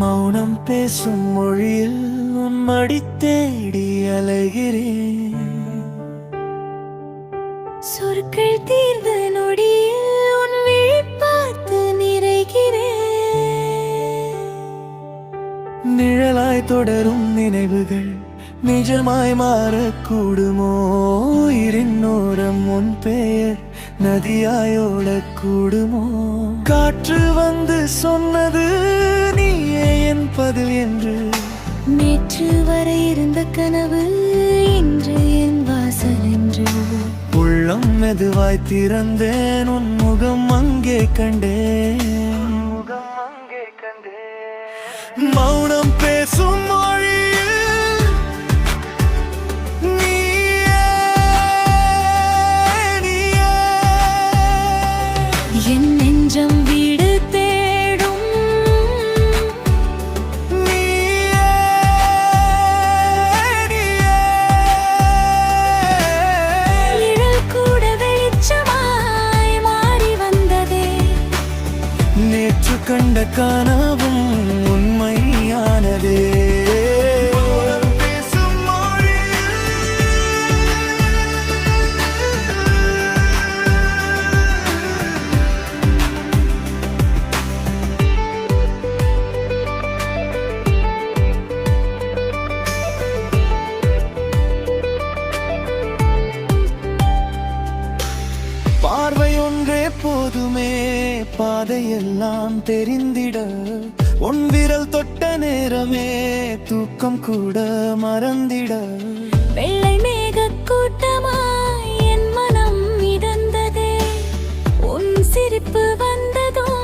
மௌனம் பேசும் மொழியில் உன் மடி தேடி அலைகிறேன். சொற்கள் தீர்ந்த நொடியில் உன் விழி பார்த்து நிறைகிறேன். நிழலாய் தொடரும் நினைவுகள் நிஜமாய் மாறக்கூடுமோ? இருநோரம் உன் பெயர் நதியாயோடக்கூடுமோ? காற்று வந்து சொன்னது நீயே என் பதில் என்று. நேற்று வரை இருந்த கனவு இன்று என் வாசல் என்று. உள்ளம் மெதுவாய் திறந்தேன், உன் முகம் அங்கே கண்டேன். மௌனம் பேசும் மொழியில் நீயே, நீயே. என் நெஞ்சம் வீடு தேடும் நீயே, நீயே. நிழல் கூட வெளிச்சமாய் மாறி வந்ததே. நேற்று கண்ட கனவும் உண்மையானதே. பார்வை ஒன்றே போதுமே பாதையெல்லாம் தெரிந்திட. உன் விரல் தொட்ட நேரமே தூக்கம் கூட மறந்திட. வெள்ளை மேக கூட்டமாய் என் மனம் மிதந்ததே. உன் சிரிப்பு வந்ததும்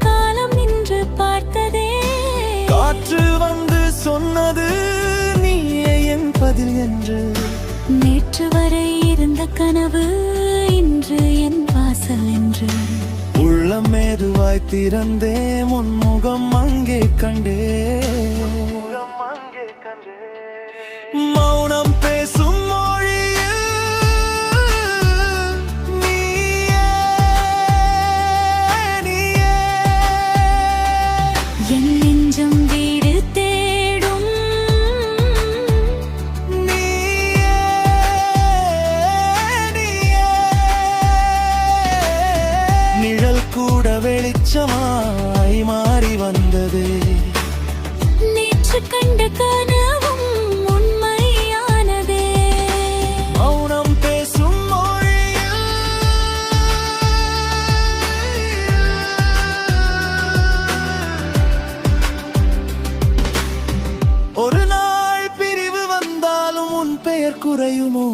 காலம் நின்று பார்த்ததே. காற்று வந்து சொன்னது நீயே என் பதில் என்று. நேற்று வரை இருந்த கனவு இன்று என் வாசல் என்று. உள்ளம் மெதுவாய் திறந்தே, உன் முகம் அங்கே கண்டே. மௌனம் பேசும் மொழியில் நீயே, நீயே. என் நெஞ்சம் வீடு தேடும் நீயே, நீயே. நிழல் கூட வெளிச்சமாய் மாறி வந்தது. நேற்று கண்ட கனவும் உண்மையானதே. மௌனம் பேசும் மொழியில் ஒரு நாள் பிரிவு வந்தாலும் உன் பெயர் குறையுமோ?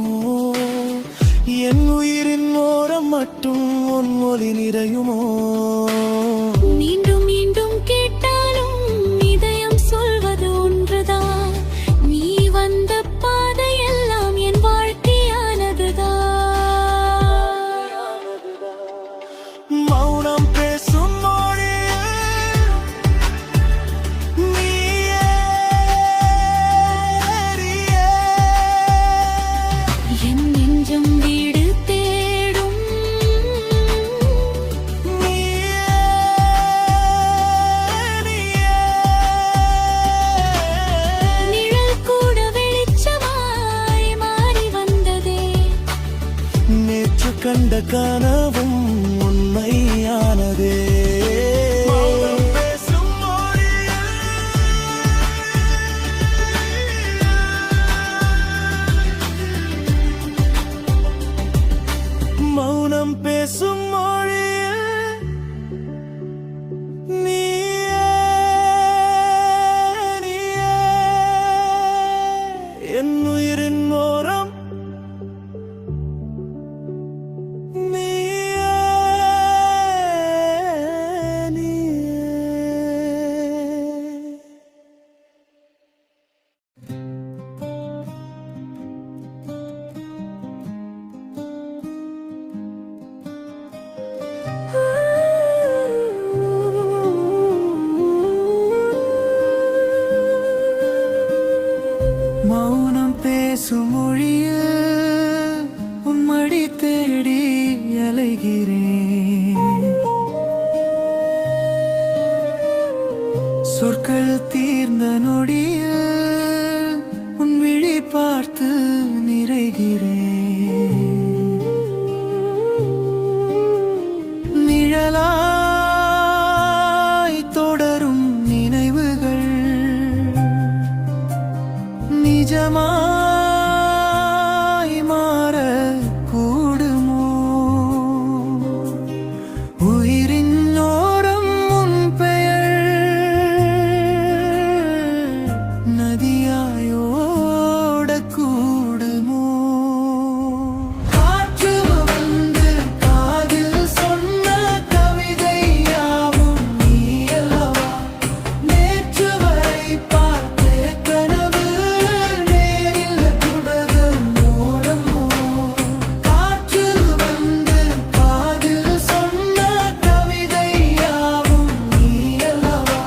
என் உயிரின் ஓரம் மட்டும் உன் ஒலி நிறையுமோ? மீண்டும் மீண்டும் கேட்டாலும் இதயம் சொல்வது ஒன்றுதான். நீ வந்த பாதையெல்லாம் என் வாழ்க்கையானதுதான். மௌனம் பேசும் மொழியில் நீயே, நீயே. என் நெஞ்சம் வீடு தேடும் நீயே, நீயே. நிழல் கூட வெளிச்சமாய் மாறி வந்ததே. நேற்று கண்ட கனவும் உண்மையானதே. மௌனம் பேசும் மொழியில் மௌனம் பேசும் மொழியில் நீயே, நீயே. என் உயிரின் ஓரம் நீயே, நீயே. மௌனம் பேசும் மொழியில் உன் மடி தேடி அலைகிறேன். சொற்கள் தீர்ந்த நொடியில் உன் விழி பார்த்து நிறைகிறேன். நிழலாய் தொடரும் நினைவுகள் நிஜமாய் மாற கூடுமோ? உயிரின் ஓரம் உன் பெயர் நதியாயோட கூடுமோ? காற்று வந்து காதில் சொன்ன கவிதை யாவும் நீ அல்லவா? நேற்று வரை பார்த்த கனவு நேரில் தொடரும் மூலமோ? காற்று வந்து காதில் சொன்ன கவிதை யாவும் நீ அல்லவா?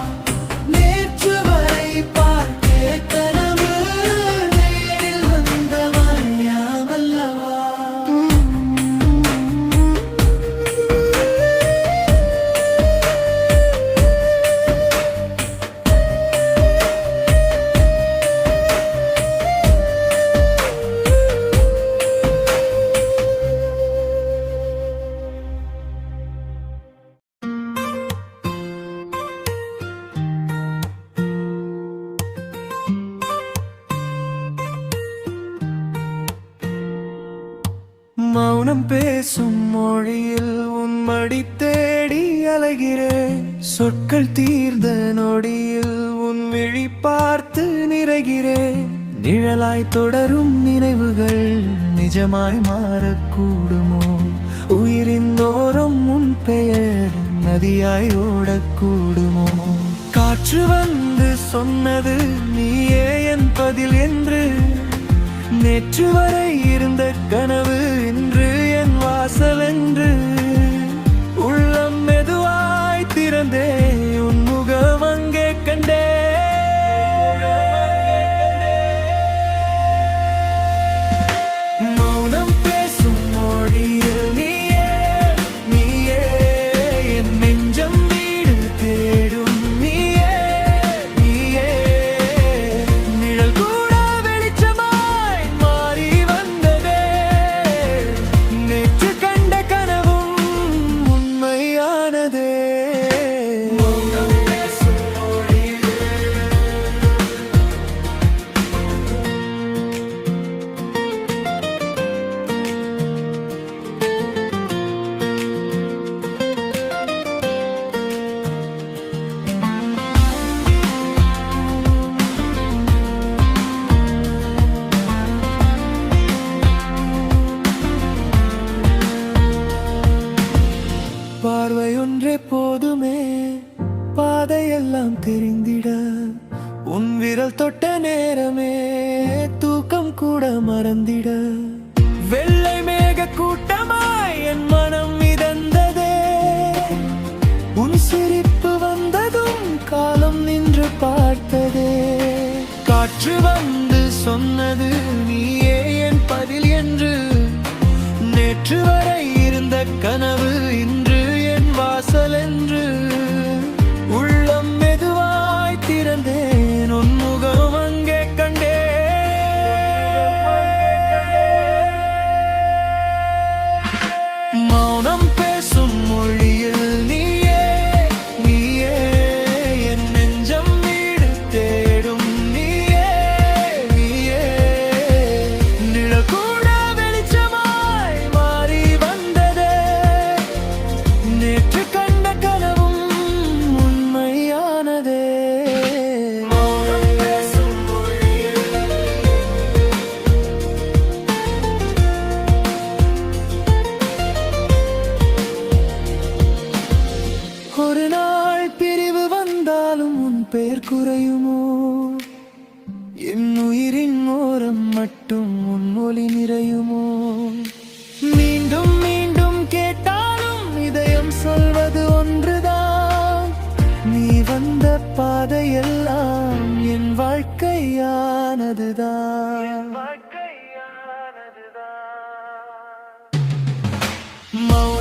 நேற்று வரை பார்த்த கனவு நேரில் வந்த மாயாவல்லவா? மௌனம் பேசும் மொழியில் உன் மடி தேடி அலைகிறேன். சொற்கள் தீர்ந்த நொடியில் உன் விழி பார்த்து நிறைகிறேன். நிழலாய் தொடரும் நினைவுகள் நிஜமாய் மாறக்கூடுமோ? உயிரின் ஓரம் உன் பெயர் நதியாய் ஓடக்கூடுமோ? காற்று வந்து சொன்னது நீயே என் பதில் என்று. நேற்று வரை இருந்த கனவு இன்று என் வாசல் என்று. உள்ளம் மெதுவாய் திறந்தே உன் முகம் அங்கே கண்டே. மௌனம் பேசும் மொழியில் நீயே நீயே என் நெஞ்சம் வீடு தேடும் நீயே நீயே. நிழல் கூட வெளிச்சமாய் மாறி வந்ததே. நேற்று கண்ட கனவும் உண்மையானதே. மௌனம் பேசும் மொழியில் பார்வை ஒன்றே போதுமே பாதையெல்லாம் தெரிந்திட. உன் விரல் தொட்ட நேரமே தூக்கம் கூட மறந்திட. வெள்ளை மேக கூட்டமாய் என் மனம் மிதந்ததே. உன் சிரிப்பு வந்ததும் காலம் நின்று பார்த்ததே. காற்று வந்து சொன்னது நீயே என் பதில் என்று. நேற்று வரை இருந்த கனவு இன்று என் வாசல் என்று. உள்ளம் மெதுவாய் திறந்தேன் உன் முகம் அங்கே கண்டே. மௌனம் பேசும் மொழியில் நீயே நீயே என் நெஞ்சம் வீடு தேடும் நீயே நீயே. நிழல் கூட வெளிச்சமாய் மாறி வந்ததே. நேற்று கண்ட கனவும் உண்மையானதே. மௌனம் பேசும் மொழியில் ஒரு நாள் பிரிவு வந்தாலும் உன் பெயர் குறையுமோ? என் உயிரின் ஓரம் மட்டும் உன் ஒளி நிறையுமோ? மீண்டும் மீண்டும் கேட்டாலும் இதயம் சொல்வது ஒன்றுதான். நீ வந்த பாதையெல்லாம் என் வாழ்க்கையானதுதான். மௌனம்